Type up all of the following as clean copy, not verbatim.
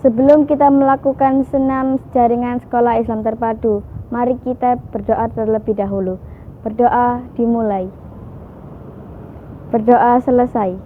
Sebelum kita melakukan senam jaringan sekolah Islam terpadu, mari kita berdoa terlebih dahulu. Berdoa dimulai. Berdoa selesai.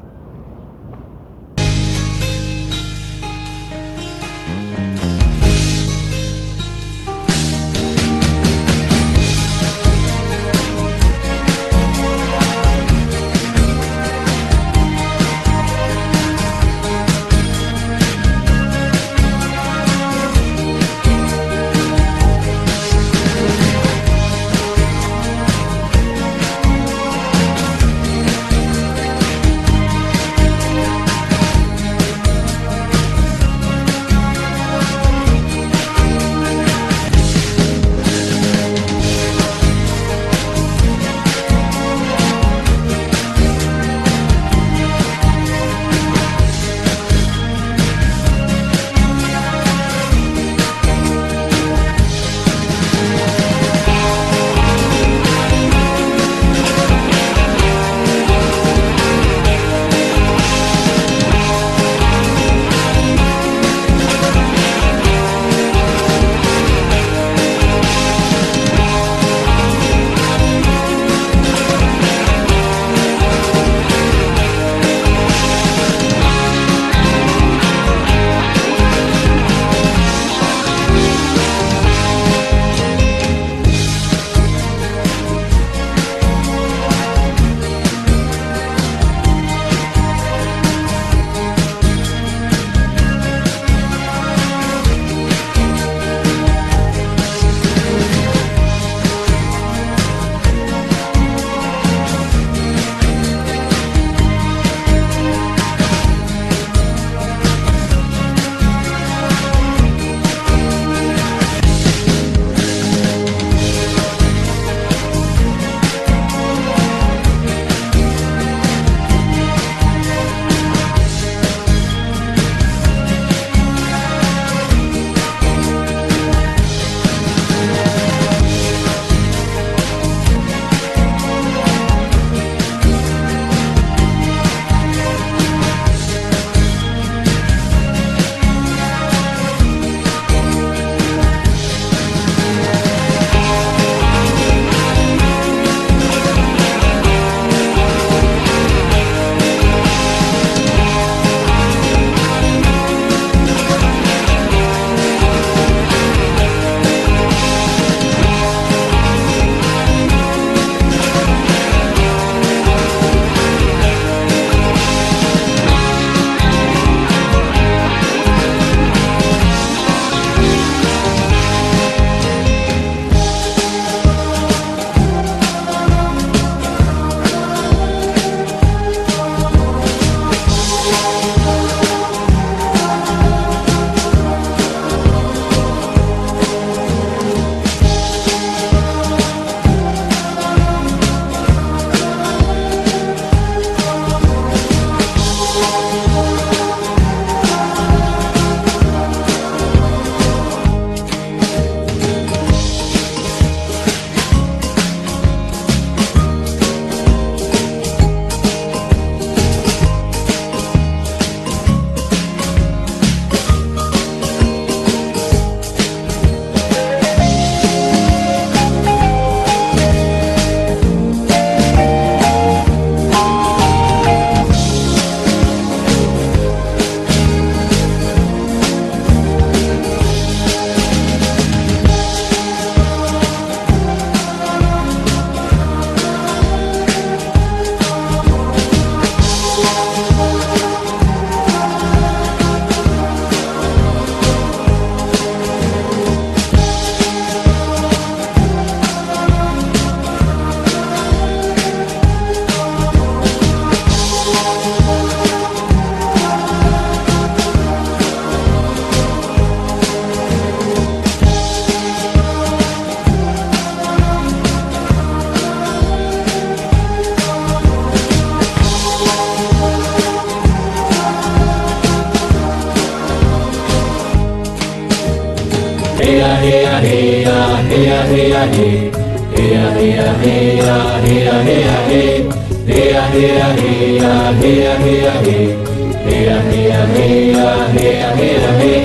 Heya heya heya heya heya he.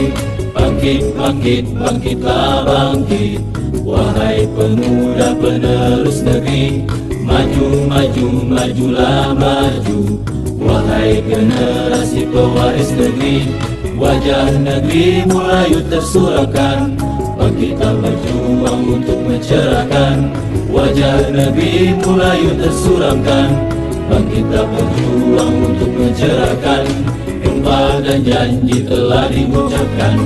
Bangkit bangkit bangkitlah bangkit, wahai pemuda penerus negeri. Maju maju majulah maju, wahai generasi pewaris negeri. Wajah negeri mulai tersuramkan, bangkitlah berjuang untuk mencerahkan. Wajah negeri mulai tersuramkan, bangkitlah berjuang untuk mencerahkan. Gempa dan janji telah diucapkan,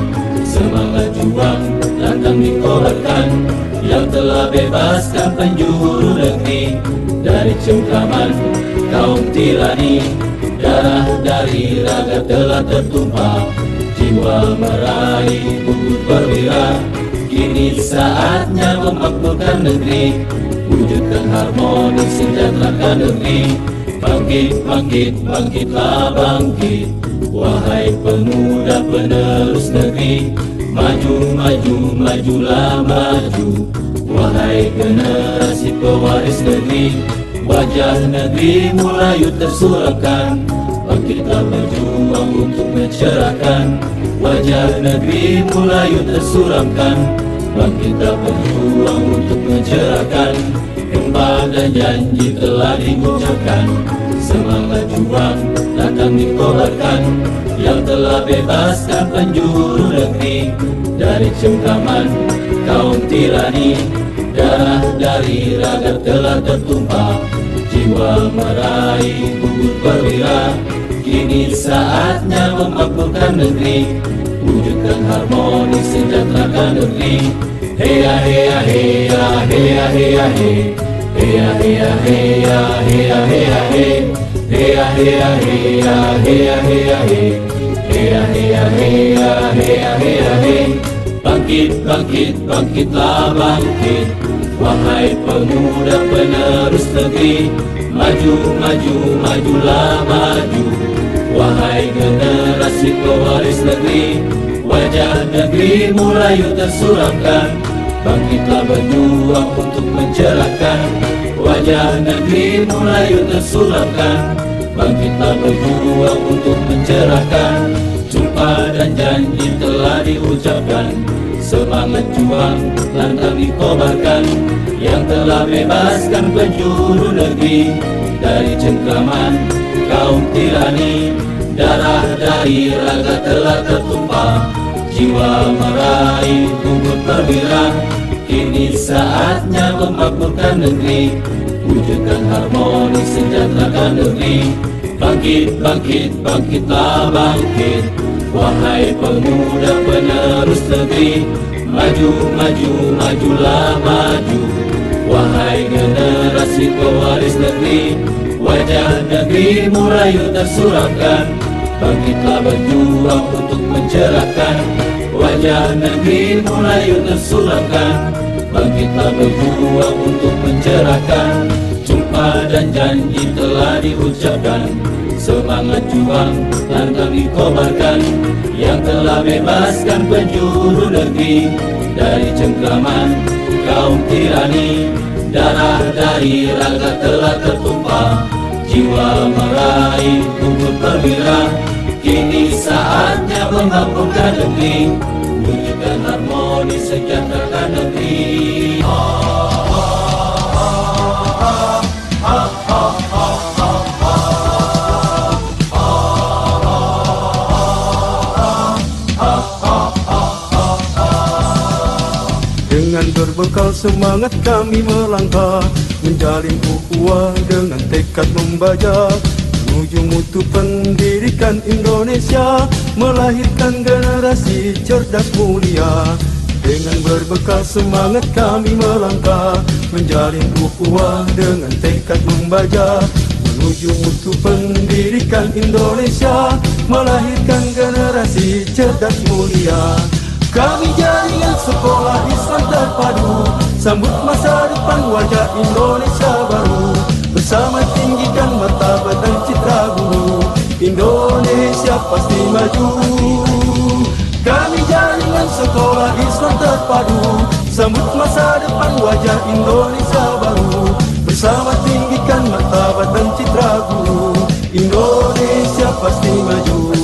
semangat juang lantang dikobarkan, yang telah bebaskan penjuru negeri dari cengkraman kaum tirani. Darah dari raga telah tertumpah, jiwa meraih bukit perwira. Kini saatnya memakmurkan negeri, wujudkan harmoni sejahterakan negeri. Bangkit, bangkit, bangkitlah bangkit, wahai pemuda penerus negeri. Maju, maju, majulah maju, wahai generasi pewaris negeri. Wajah negeri mulai tersuramkan, bangkitlah berjuang untuk mencerahkan. Wajah negeri mulai tersuramkan, bangkitlah berjuang untuk mencerahkan. Gempa dan janji telah diucapkan, semangat juang lantang dikobarkan, yang telah bebaskan penjuru negeri dari cengkraman kaum tirani. Darah dari raga telah tertumpah, jiwa meraih bukit perwira. Kini saatnya memakmurkan negeri, wujudkan harmoni sejahterakan negeri. Heya heya heya heya heya he. Heya heya heya heya heya he. Heya heya heya heya heya he. Heya heya heya heya heya he. Bangkit, bangkit, bangkitlah bangkit, wahai pemuda penerus negeri. Maju, maju, majulah maju, wahai generasi pewaris negeri. Wajah negeri mulai tersuramkan, bangkitlah berjuang untuk mencerahkan. Wajah negeri mulai tersuramkan, bangkitlah berjuang untuk mencerahkan. Sumpah dan janji telah diucapkan, semangat juang lantang dikobarkan, yang telah bebaskan penjuru negeri dari cengkraman kaum tirani. Darah dari raga telah tertumpah, jiwa meraih bukit perwira. Kini saatnya memakmurkan negeri, wujudkan harmoni sejahterakan negeri. Bangkit, bangkit, bangkitlah bangkit, wahai pemuda penerus negeri. Maju, maju, majulah maju, wahai generasi pewaris negeri. Wajah negeri mulai tersuramkan, bangkitlah berjuang untuk mencerahkan. Wajah negeri mulai tersuramkan, bangkitlah berjuang untuk mencerahkan. Sumpah dan janji telah diucapkan, semangat juang lantang dikobarkan, yang telah bebaskan penjuru negeri dari cengkraman kaum tirani. Darah dari raga telah tertumpah, jiwa meraih bukit perwira. Kini saatnya memakmurkan negeri, wujudkan harmoni sejahterakan negeri. Dengan berbekal semangat kami melangkah, menjalin ukhuwah dengan tekad membaja, menuju mutu pendidikan Indonesia, melahirkan generasi cerdas mulia. Dengan berbekal semangat kami melangkah, menjalin ukhuwah dengan tekad membaja, menuju mutu pendidikan Indonesia, melahirkan generasi cerdas mulia. Kami jaringan sekolah Islam terpadu, sambut masa depan wajah Indonesia baru. Bersama tinggikan martabat dan citra guru, Indonesia pasti maju. Kami jaringan sekolah Islam terpadu, sambut masa depan wajah Indonesia baru. Bersama tinggikan martabat dan citra guru, Indonesia pasti maju.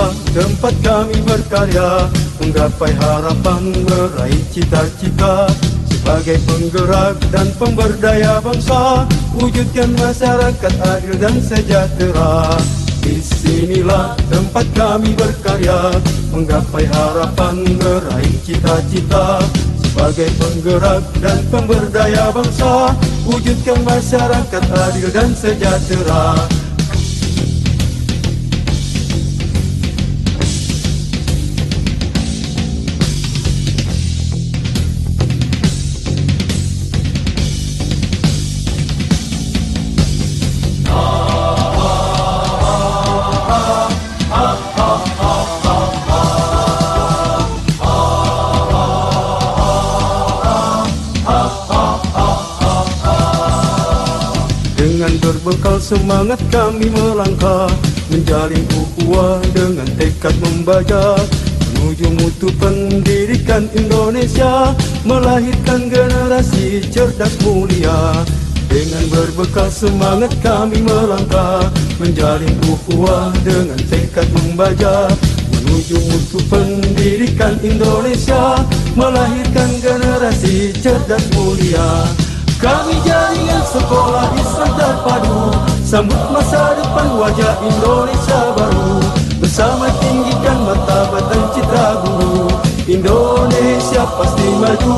sinilah tempat kami berkarya, menggapai harapan, meraih cita-cita. Sebagai penggerak dan pemberdaya bangsa, wujudkan masyarakat adil dan sejahtera. Di sinilah tempat kami berkarya, menggapai harapan, meraih cita-cita. Sebagai penggerak dan pemberdaya bangsa, wujudkan masyarakat adil dan sejahtera. Dengan berbekal semangat kami melangkah, menjalin ukhuwah dengan tekad membaca, menuju mutu pendidikan Indonesia, melahirkan generasi cerdas mulia. Dengan berbekal semangat kami melangkah, menjalin ukhuwah dengan tekad membaca, menuju mutu pendidikan Indonesia, melahirkan generasi cerdas mulia. Kami jaringan sekolah Islam terpadu, sambut masa depan wajah Indonesia baru. Bersama tinggikan martabat dan citra guru, Indonesia pasti maju.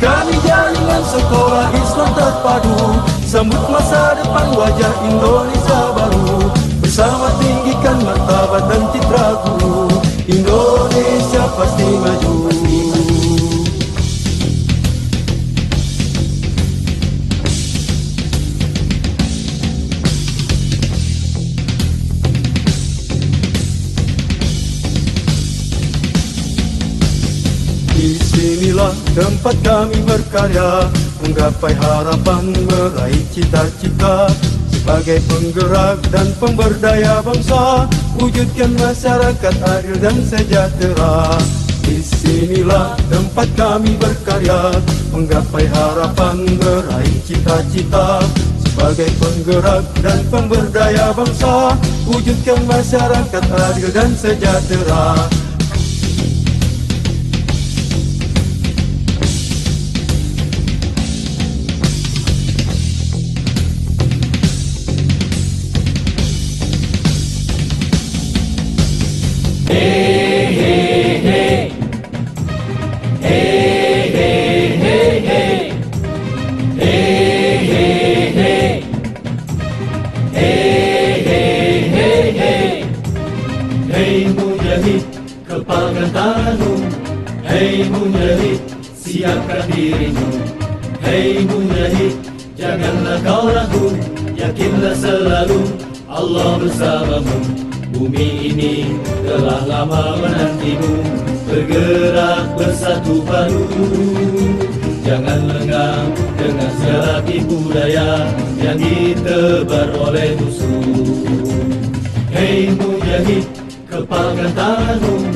Kami jaringan sekolah Islam terpadu, sambut masa depan wajah Indonesia baru. Bersama tinggikan martabat dan citra guru, Indonesia pasti maju. Di sinilah tempat kami berkarya, menggapai harapan, meraih cita-cita. Sebagai penggerak dan pemberdaya bangsa, wujudkan masyarakat adil dan sejahtera. Di sinilah tempat kami berkarya, menggapai harapan, meraih cita-cita. Sebagai penggerak dan pemberdaya bangsa, wujudkan masyarakat adil dan sejahtera. Hei mujahid, kepalkan tanganmu. Hei mujahid, siapkan dirimu. Hei mujahid, janganlah kau ragu, yakinlah selalu Allah bersamamu. Bumi ini telah lama menantimu, bergerak bersatu padu. Jangan lengah dengan segala tipu daya yang ditebar oleh musuh. Hei mujahid, kepalkan tanganmu.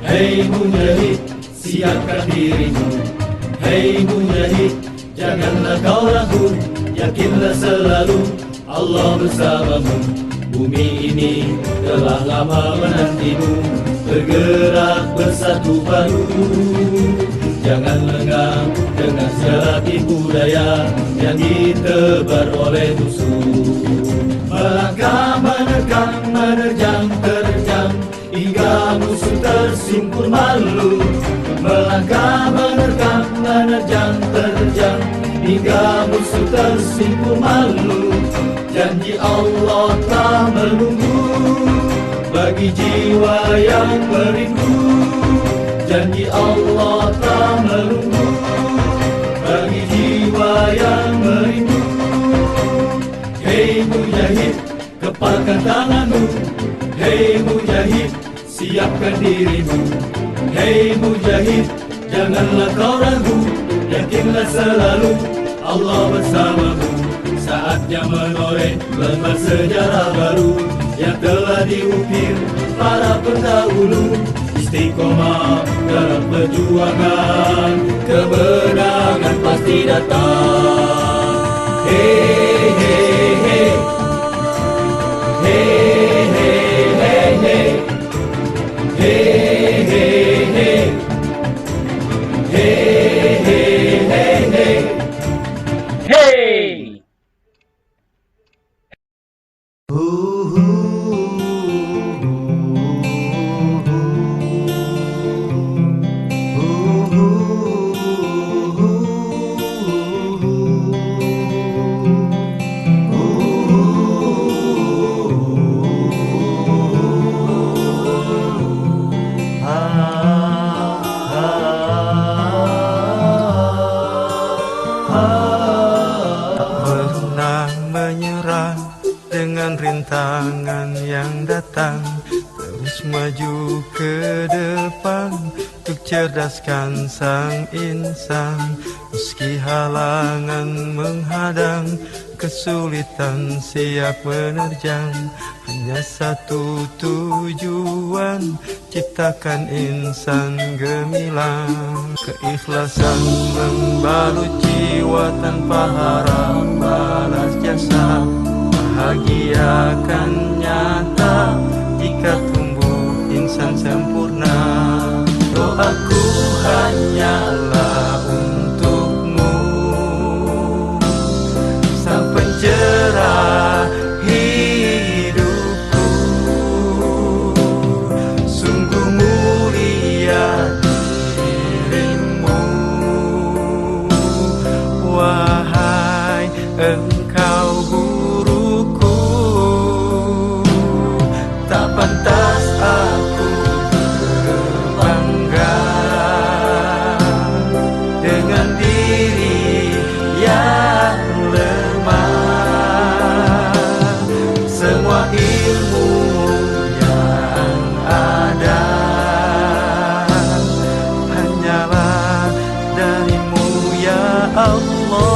Hei mujahid, siapkan dirimu. Hei mujahid, janganlah kau ragu, yakinlah selalu Allah bersamamu. Bumi ini telah lama menantimu, bergerak bersatu padu. Jangan lengah dengan segala tipu daya yang ditebar oleh musuh. Melangkah, menerkam, menerjang, terjang, hingga musuh tersingkur malu. Melangkah, menerkam, menerjang, terjang, hingga musuh tersingkur malu. Janji Allah tak menunggu bagi jiwa yang merindu. Janji Allah tak menunggu bagi jiwa yang merindu. Hei mujahid, kepalkan tanganmu. Hei mujahid, siapkan dirimu. Hei mujahid, janganlah kau ragu, yakinlah selalu Allah bersamamu. Saatnya menoreh lembar sejarah baru yang telah diukir para pendahulu. Istiqomah dalam perjuangan, kemenangan pasti datang. Hey, hey, hey. Hey, hey, hey, hey. Pernah menyerah dengan rintangan yang datang, terus maju ke depan untuk cerdaskan sang insan. Meski halangan menghadang, kesulitan siap menerjang, hanya satu tujuan, ciptakan insan gemilang. Keikhlasan membalut jiwa tanpa harap balas jasa, bahagia akan nyata jika tumbuh insan sempurna. Doaku hanyalah untukmu, sang pencerah hidupku. Sungguh mulia dirimu, wahai engkau guruku. Tak pantas aku berbangga dengan diri yang lemah. Semua ilmu yang ada hanyalah darimu ya Allah.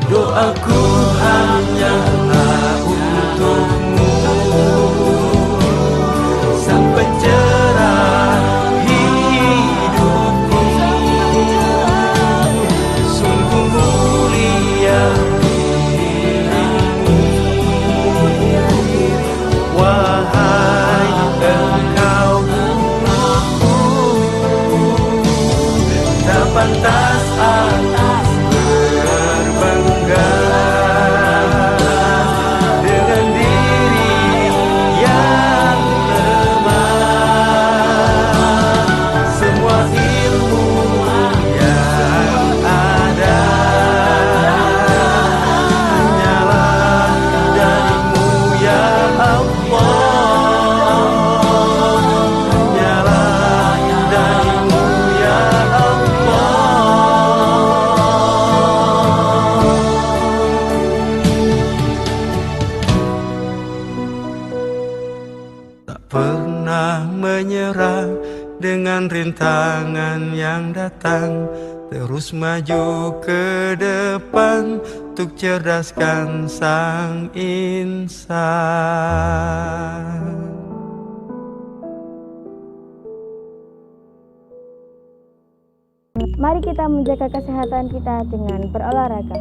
Doaku hanyalah untukmu, sang pencerah hidupku. Sungguh mulia dirimu, wahai engkau guruku. Tak pantas aku berbangga dengan diri yang lemah. Semua ilmu yang ada hanyalah darimu ya Allah. Hanyalah darimu ya Allah. Tak pernah menyerah dengan rintangan yang datang, terus maju ke depan untuk cerdaskan sang insan. Mari kita menjaga kesehatan kita dengan berolahraga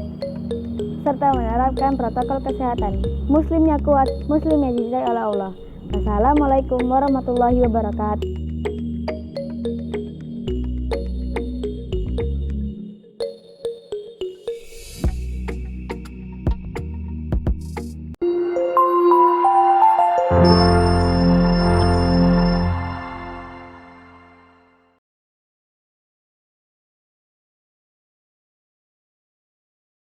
serta menerapkan protokol kesehatan. Muslimnya kuat, muslimnya dicintai oleh Allah. Wassalamualaikum warahmatullahi wabarakatuh.